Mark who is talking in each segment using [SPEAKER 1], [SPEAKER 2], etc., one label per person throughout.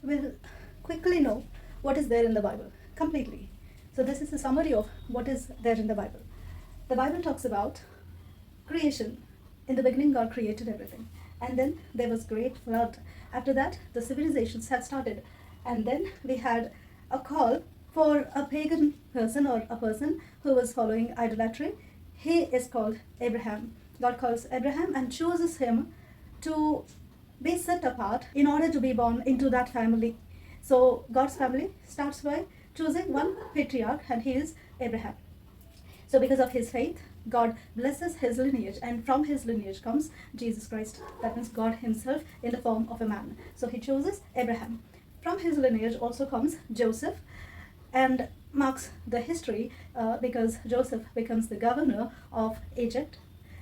[SPEAKER 1] we'll quickly know what is there in the Bible completely. So this is a summary of what is there in the Bible. The Bible talks about creation. In the beginning, God created everything. And then there was great flood. After that, the civilizations have started. And then we had a call for a pagan person or a person who was following idolatry. He is called Abraham. God calls Abraham and chooses him to be set apart in order to be born into that family. So God's family starts by choosing one patriarch, and he is Abraham. So because of his faith, God blesses his lineage, and from his lineage comes Jesus Christ. That means God himself in the form of a man. So he chooses Abraham. From his lineage also comes Joseph, and marks the history because Joseph becomes the governor of Egypt,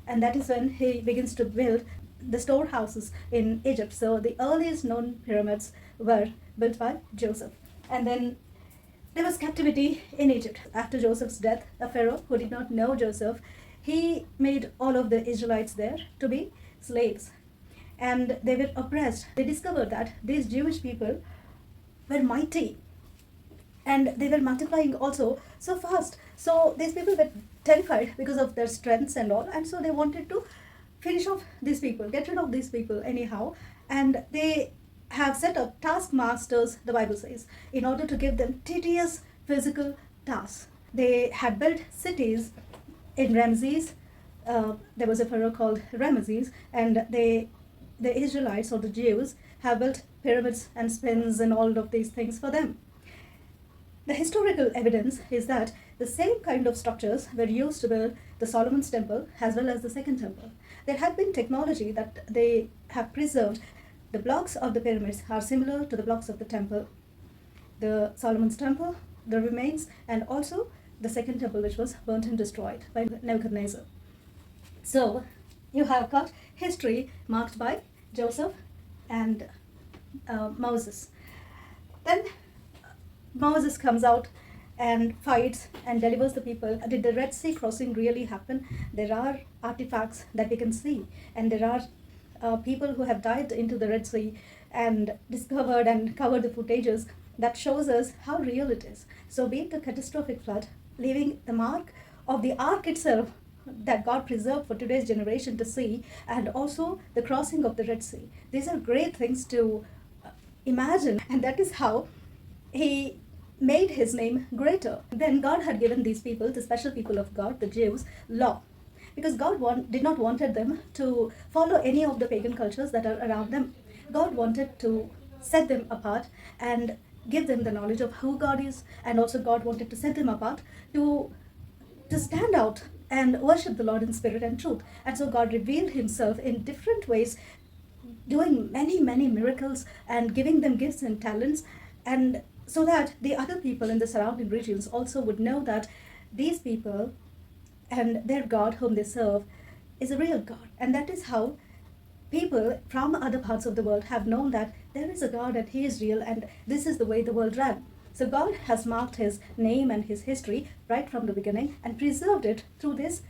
[SPEAKER 1] and that is when he begins to build the storehouses in Egypt. So the earliest known pyramids were built by Joseph. And then there was captivity in Egypt. After Joseph's death, a pharaoh who did not know Joseph, he made all of the Israelites there to be slaves. And they were oppressed. They discovered that these Jewish people were mighty, and they were multiplying also so fast. So these people were terrified because of their strengths and all, and so they wanted to finish off these people, get rid of these people anyhow. And they have set up taskmasters, the Bible says, in order to give them tedious physical tasks. They had built cities in Ramses. There was a pharaoh called Ramesses, and the Israelites or the Jews have built pyramids and sphinx and all of these things for them. The historical evidence is that the same kind of structures were used to build the Solomon's temple as well as the second temple. There had been technology that they have preserved. The blocks of the pyramids are similar to the blocks of the temple. The Solomon's temple, the remains, and also the second temple, which was burnt and destroyed by Nebuchadnezzar. So you have got history marked by Joseph and Moses. Then Moses comes out and fights and delivers the people. Did the Red Sea crossing really happen? There are artifacts that we can see, and there are people who have dived into the Red Sea and discovered and covered the footages that shows us how real it is. So be it a catastrophic flood, leaving the mark of the ark itself that God preserved for today's generation to see, and also the crossing of the Red Sea. These are great things to imagine, and that is how he made his name greater. Then God had given these people, the special people of God, the Jews, law. Because God did not wanted them to follow any of the pagan cultures that are around them. God wanted to set them apart and give them the knowledge of who God is, and also God wanted to set them apart to stand out and worship the Lord in spirit and truth. And so God revealed himself in different ways, doing many, many miracles and giving them gifts and talents, and so that the other people in the surrounding regions also would know that these people and their God whom they serve is a real God. And that is how people from other parts of the world have known that there is a God and he is real, and this is the way the world ran. So God has marked his name and his history right from the beginning and preserved it through these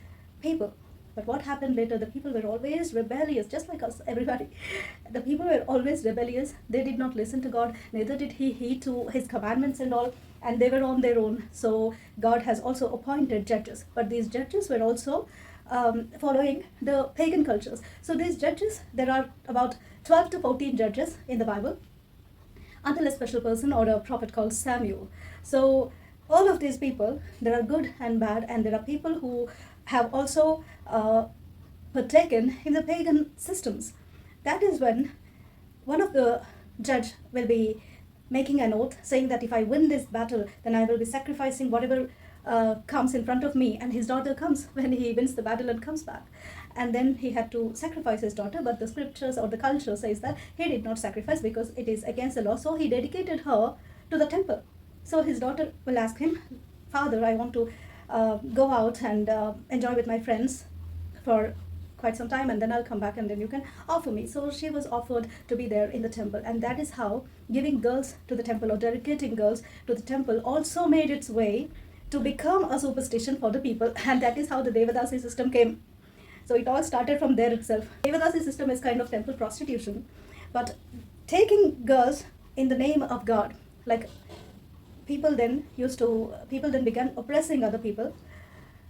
[SPEAKER 1] people. But what happened later? The people were always rebellious, just like us, everybody. The people were always rebellious. They did not listen to God, neither did he heed to his commandments and all, and they were on their own. So God has also appointed judges, but these judges were also following the pagan cultures. So these judges, there are about 12 to 14 judges in the Bible, until a special person or a prophet called Samuel. So all of these people, there are good and bad, and there are people who have also partaken in the pagan systems. That is when one of the judge will be making an oath saying that if I win this battle, then I will be sacrificing whatever comes in front of me. And his daughter comes when he wins the battle and comes back. And then he had to sacrifice his daughter, but the scriptures or the culture says that he did not sacrifice because it is against the law. So he dedicated her to the temple. So his daughter will ask him, Father, I want to go out and enjoy with my friends for quite some time, and then I'll come back and then you can offer me. So she was offered to be there in the temple, and that is how giving girls to the temple or dedicating girls to the temple also made its way to become a superstition for the people, and that is how the Devadasi system came. So it all started from there itself. Devadasi system is kind of temple prostitution, but taking girls in the name of God. Like people then began oppressing other people,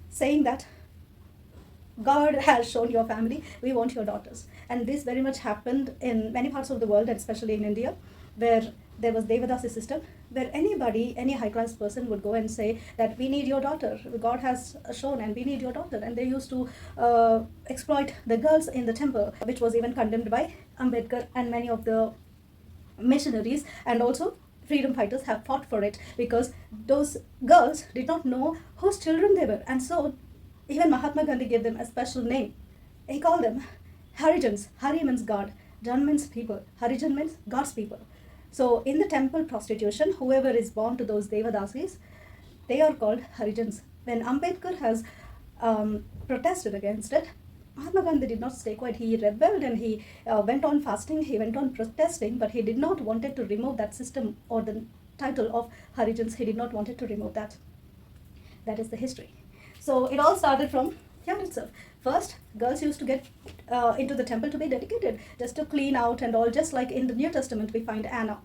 [SPEAKER 1] saying that God has shown your family, we want your daughters. And this very much happened in many parts of the world, and especially in India, where there was Devadasi system, where any high class person would go and say that we need your daughter, God has shown and we need your daughter. And they used to exploit the girls in the temple, which was even condemned by Ambedkar and many of the missionaries, and also freedom fighters have fought for it, because those girls did not know whose children they were. And so even Mahatma Gandhi gave them a special name. He called them Harijans. Hari means God, Jan means people, Harijan means God's people. So in the temple prostitution, whoever is born to those Devadasis, they are called Harijans. When Ambedkar has protested against it, Mahatma Gandhi did not stay quiet. He rebelled and he went on fasting, he went on protesting, but he did not wanted to remove that system or the title of Harijans. He did not wanted to remove that. That is the history. So it all started from here itself. First, girls used to get into the temple to be dedicated, just to clean out and all, just like in the New Testament we find Anna.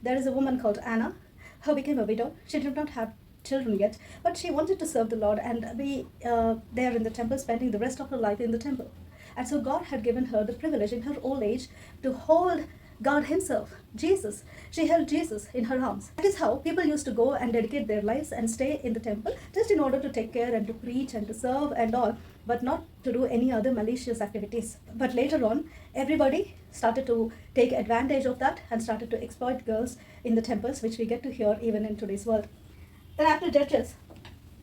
[SPEAKER 1] There is a woman called Anna who became a widow. She did not have children yet, but she wanted to serve the Lord and be there in the temple, spending the rest of her life in the temple. And so God had given her the privilege in her old age to hold God himself, Jesus. She held Jesus in her arms. That is how people used to go and dedicate their lives and stay in the temple, just in order to take care and to preach and to serve and all, but not to do any other malicious activities. But later on, everybody started to take advantage of that and started to exploit girls in the temples, which we get to hear even in today's world. Then after Judges,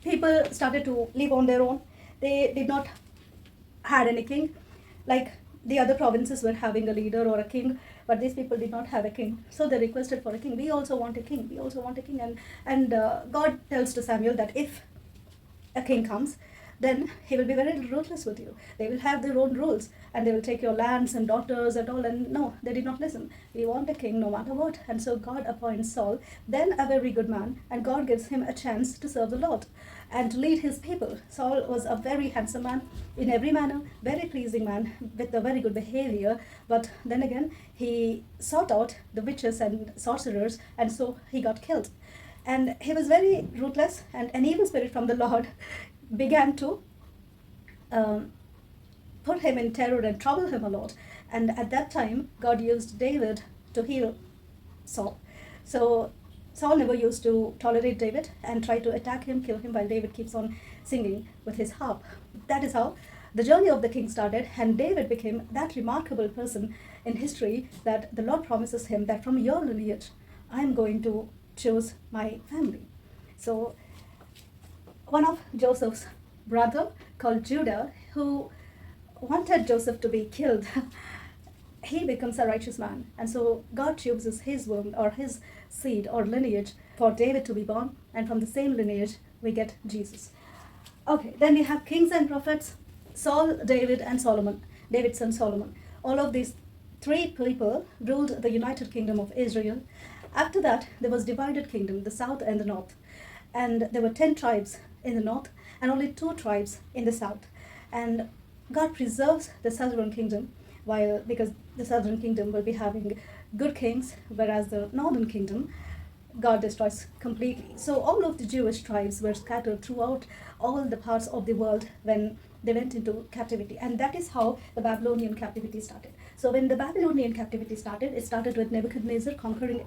[SPEAKER 1] people started to live on their own. They did not had any king. Like the other provinces were having a leader or a king, but these people did not have a king. So they requested for a king. We also want a king. We also want a king. And God tells to Samuel that if a king comes, then he will be very ruthless with you. They will have their own rules and they will take your lands and daughters and all. And no, they did not listen. We want a king no matter what. And so God appoints Saul, then a very good man, and God gives him a chance to serve the Lord and to lead his people. Saul was a very handsome man in every manner, very pleasing man with a very good behavior. But then again, he sought out the witches and sorcerers, and so he got killed. And he was very ruthless, and an evil spirit from the Lord began to put him in terror and trouble him a lot. And at that time, God used David to heal Saul. So Saul never used to tolerate David and try to attack him, kill him, while David keeps on singing with his harp. That is how the journey of the king started, and David became that remarkable person in history that the Lord promises him that from your lineage, I am going to choose my family. So one of Joseph's brother called Judah, who wanted Joseph to be killed, he becomes a righteous man. And so God chooses his womb or his seed or lineage for David to be born, and from the same lineage we get Jesus. Okay, then we have kings and prophets, Saul, David, and Solomon, David's son Solomon. All of these three people ruled the United Kingdom of Israel. After that, there was divided kingdom, the south and the north. And there were 10 tribes in the north and only 2 tribes in the south. And God preserves the southern kingdom, because the southern kingdom will be having good kings, whereas the northern kingdom, God destroys completely. So all of the Jewish tribes were scattered throughout all the parts of the world when they went into captivity. And that is how the Babylonian captivity started. So when the Babylonian captivity started, it started with Nebuchadnezzar conquering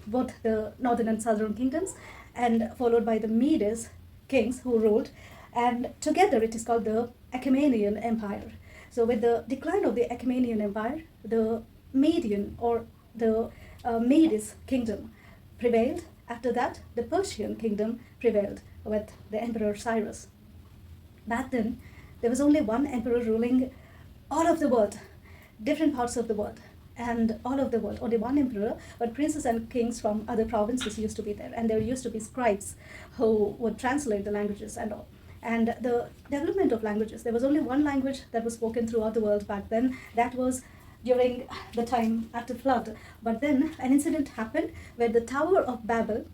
[SPEAKER 1] both the northern and southern kingdoms, and followed by the Medes kings who ruled. And together it is called the Achaemenid Empire. So with the decline of the Achaemenid Empire, the Median or the Medes kingdom prevailed. After that, the Persian kingdom prevailed with the Emperor Cyrus. Back then, there was only one emperor ruling all of the world, different parts of the world, and all of the world. Only one emperor, but princes and kings from other provinces used to be there, and there used to be scribes who would translate the languages and all. And the development of languages, there was only one language that was spoken throughout the world back then. That was during the time after flood. But then an incident happened where the Tower of Babel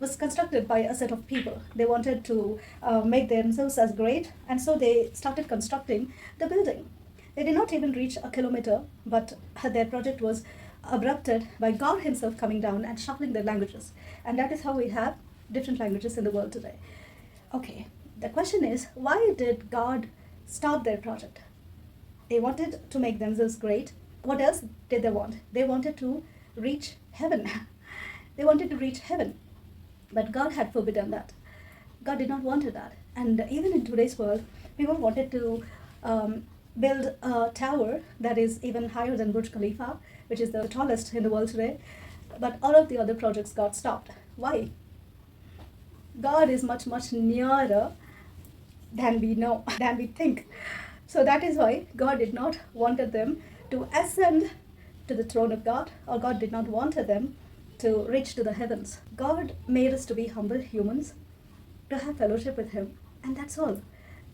[SPEAKER 1] was constructed by a set of people. They wanted to make themselves as great, and so they started constructing the building. They did not even reach a kilometer, but their project was abrupted by God Himself coming down and shuffling their languages. And that is how we have different languages in the world today. Okay, the question is, why did God stop their project? They wanted to make themselves great. What else did they want? They wanted to reach heaven. They wanted to reach heaven. But God had forbidden that. God did not want that. And even in today's world, people wanted to build a tower that is even higher than Burj Khalifa, which is the tallest in the world today. But all of the other projects got stopped. Why? God is much, much nearer than we know, than we think. So that is why God did not wanted them to ascend to the throne of God, or God did not wanted them to reach to the heavens. God made us to be humble humans, to have fellowship with Him, and that's all.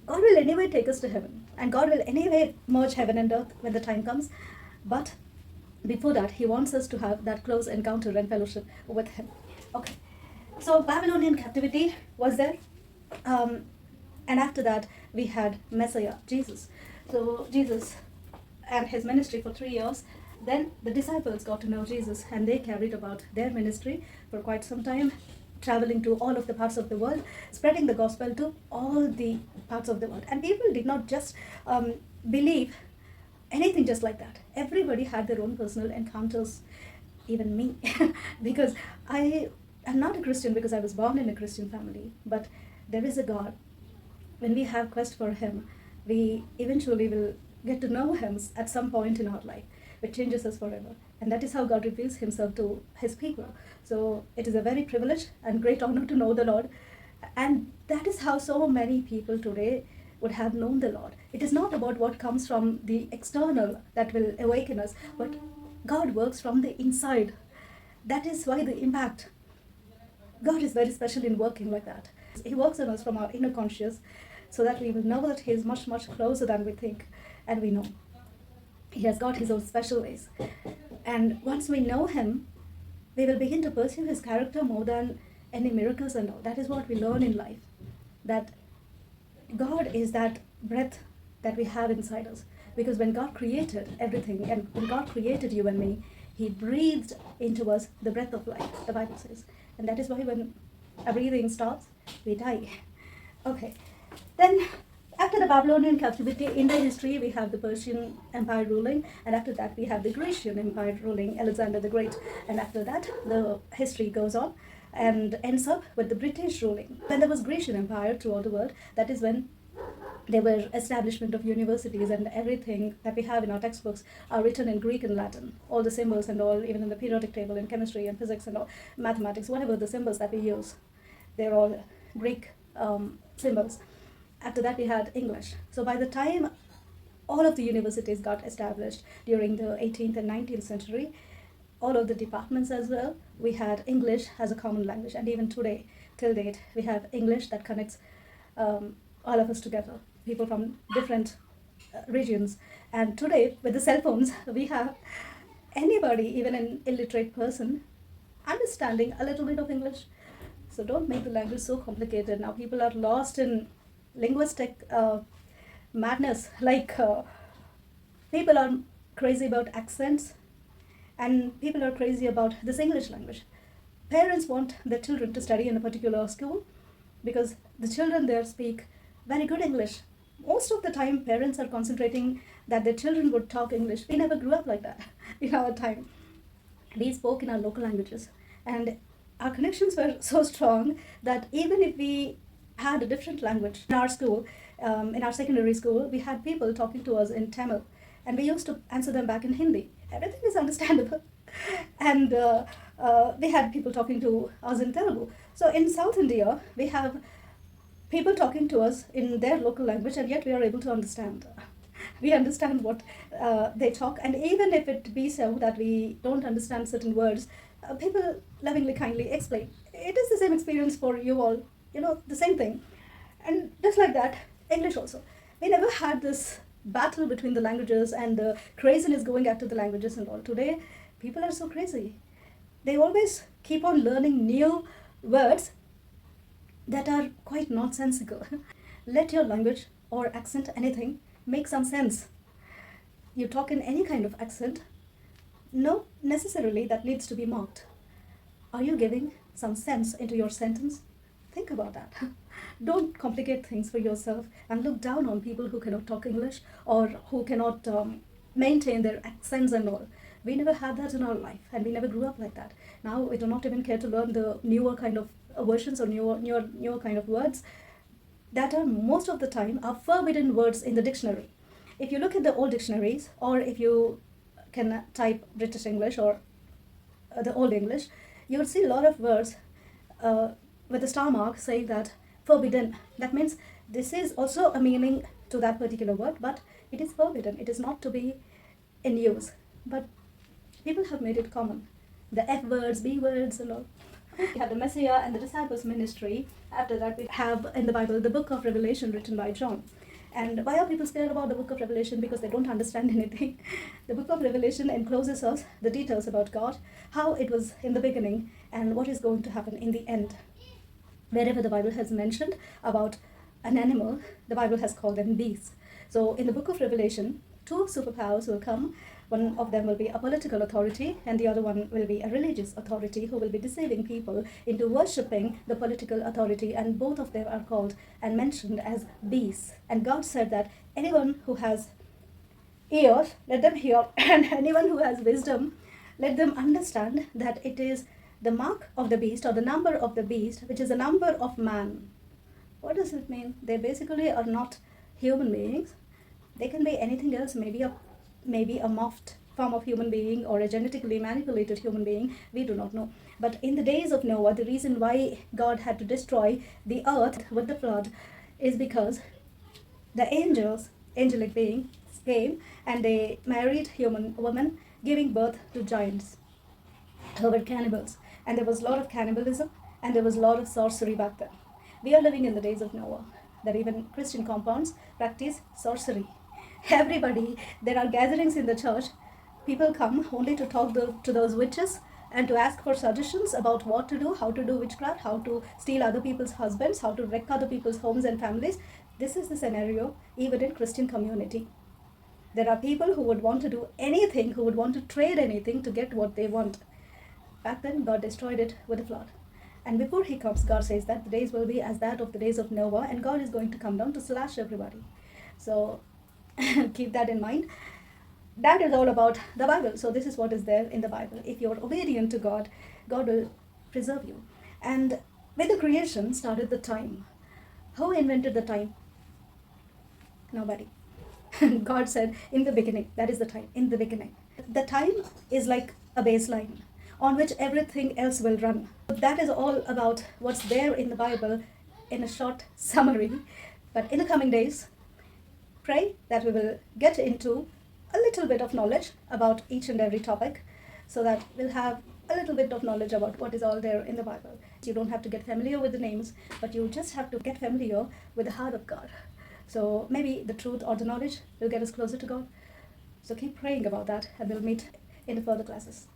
[SPEAKER 1] God will anyway take us to heaven, and God will anyway merge heaven and earth when the time comes. But before that, He wants us to have that close encounter and fellowship with Him. Okay, so Babylonian captivity was there, and after that we had Messiah, Jesus. So Jesus and His ministry for 3 years. Then the disciples got to know Jesus, and they carried about their ministry for quite some time, traveling to all of the parts of the world, spreading the gospel to all the parts of the world. And people did not just believe anything just like that. Everybody had their own personal encounters, even me, because I am not a Christian because I was born in a Christian family, but there is a God. When we have quest for Him, we eventually will get to know Him at some point in our life, which changes us forever. And that is how God reveals Himself to His people. So it is a very privilege and great honor to know the Lord. And that is how so many people today would have known the Lord. It is not about what comes from the external that will awaken us, but God works from the inside. That is why the impact. God is very special in working like that. He works on us from our inner conscious, so that we will know that He is much, much closer than we think and we know. He has got His own special ways. And once we know Him, we will begin to pursue His character more than any miracles and all. That is what we learn in life. That God is that breath that we have inside us. Because when God created everything, and when God created you and me, He breathed into us the breath of life, the Bible says. And that is why when our breathing stops, we die. Okay. Then, after the Babylonian captivity, in the history, we have the Persian Empire ruling, and after that, we have the Grecian Empire ruling, Alexander the Great. And after that, the history goes on and ends up with the British ruling. When there was Grecian Empire throughout the world, that is when there were establishment of universities, and everything that we have in our textbooks are written in Greek and Latin. All the symbols and all, even in the periodic table in chemistry and physics and all, mathematics, whatever the symbols that we use, they're all Greek symbols. After that, we had English. So by the time all of the universities got established during the 18th and 19th century, all of the departments as well, we had English as a common language. And even today, till date, we have English that connects all of us together, people from different regions. And today, with the cell phones, we have anybody, even an illiterate person, understanding a little bit of English. So don't make the language so complicated. Now people are lost in linguistic madness. Like people are crazy about accents, and people are crazy about this English language. Parents want their children to study in a particular school because the children there speak very good English. Most of the time, parents are concentrating that their children would talk English. We never grew up like that in our time. We spoke in our local languages, and our connections were so strong that even if we had a different language in our school, in our secondary school, we had people talking to us in Tamil, and we used to answer them back in Hindi. Everything is understandable. And we had people talking to us in Telugu. So in South India, we have people talking to us in their local language, and yet we are able to understand. We understand what they talk, and even if it be so that we don't understand certain words, people lovingly, kindly explain. It is the same experience for you all, the same thing. And just like that, English also. We never had this battle between the languages and the craziness going after the languages and all. Today, people are so crazy. They always keep on learning new words that are quite nonsensical. Let your language or accent, anything, make some sense. You talk in any kind of accent, No, necessarily that needs to be marked. Are you giving some sense into your sentence? Think about that. Don't complicate things for yourself and look down on people who cannot talk English or who cannot maintain their accents and all. We never had that in our life, and we never grew up like that. Now we do not even care to learn the newer kind of versions or newer kind of words that are most of the time are forbidden words in the dictionary. If you look at the old dictionaries, or if you can type British English or the Old English, you would see a lot of words with a star mark saying that forbidden. That means this is also a meaning to that particular word, but it is forbidden. It is not to be in use. But people have made it common. The F words, B words, and all. We have the Messiah and the disciples' ministry. After that, we have in the Bible the book of Revelation written by John. And why are people scared about the book of Revelation? Because they don't understand anything. The book of Revelation encloses us the details about God, how it was in the beginning, and what is going to happen in the end. Wherever the Bible has mentioned about an animal, the Bible has called them beasts. So in the book of Revelation, two superpowers will come. One of them will be a political authority, and the other one will be a religious authority who will be deceiving people into worshipping the political authority, and both of them are called and mentioned as beasts. And God said that anyone who has ears, let them hear, and anyone who has wisdom, let them understand that it is the mark of the beast or the number of the beast, which is the number of man. What does it mean? They basically are not human beings. They can be anything else, maybe a morphed form of human being or a genetically manipulated human being. We do not know. But in the days of Noah, the reason why God had to destroy the earth with the flood is because the angelic beings, came and they married human women, giving birth to giants who were cannibals. And there was a lot of cannibalism and there was a lot of sorcery back then. We are living in the days of Noah, that even Christian compounds practice sorcery. Everybody, there are gatherings in the church. People come only to talk to those witches and to ask for suggestions about what to do, how to do witchcraft, how to steal other people's husbands, how to wreck other people's homes and families. This is the scenario even in Christian community. There are people who would want to do anything, who would want to trade anything to get what they want. Back then, God destroyed it with a flood. And before he comes, God says that the days will be as that of the days of Noah, and God is going to come down to slash everybody. So keep that in mind. That is all about the Bible. So this is what is there in the Bible. If you're obedient to God, God will preserve you. And with the creation started the time. Who invented the time? Nobody. God said, in the beginning, that is the time, in the beginning. The time is like a baseline on which everything else will run. That is all about what's there in the Bible in a short summary. But in the coming days, pray that we will get into a little bit of knowledge about each and every topic, so that we'll have a little bit of knowledge about what is all there in the Bible. You don't have to get familiar with the names, but you just have to get familiar with the heart of God. So maybe the truth or the knowledge will get us closer to God. So keep praying about that, and we'll meet in the further classes.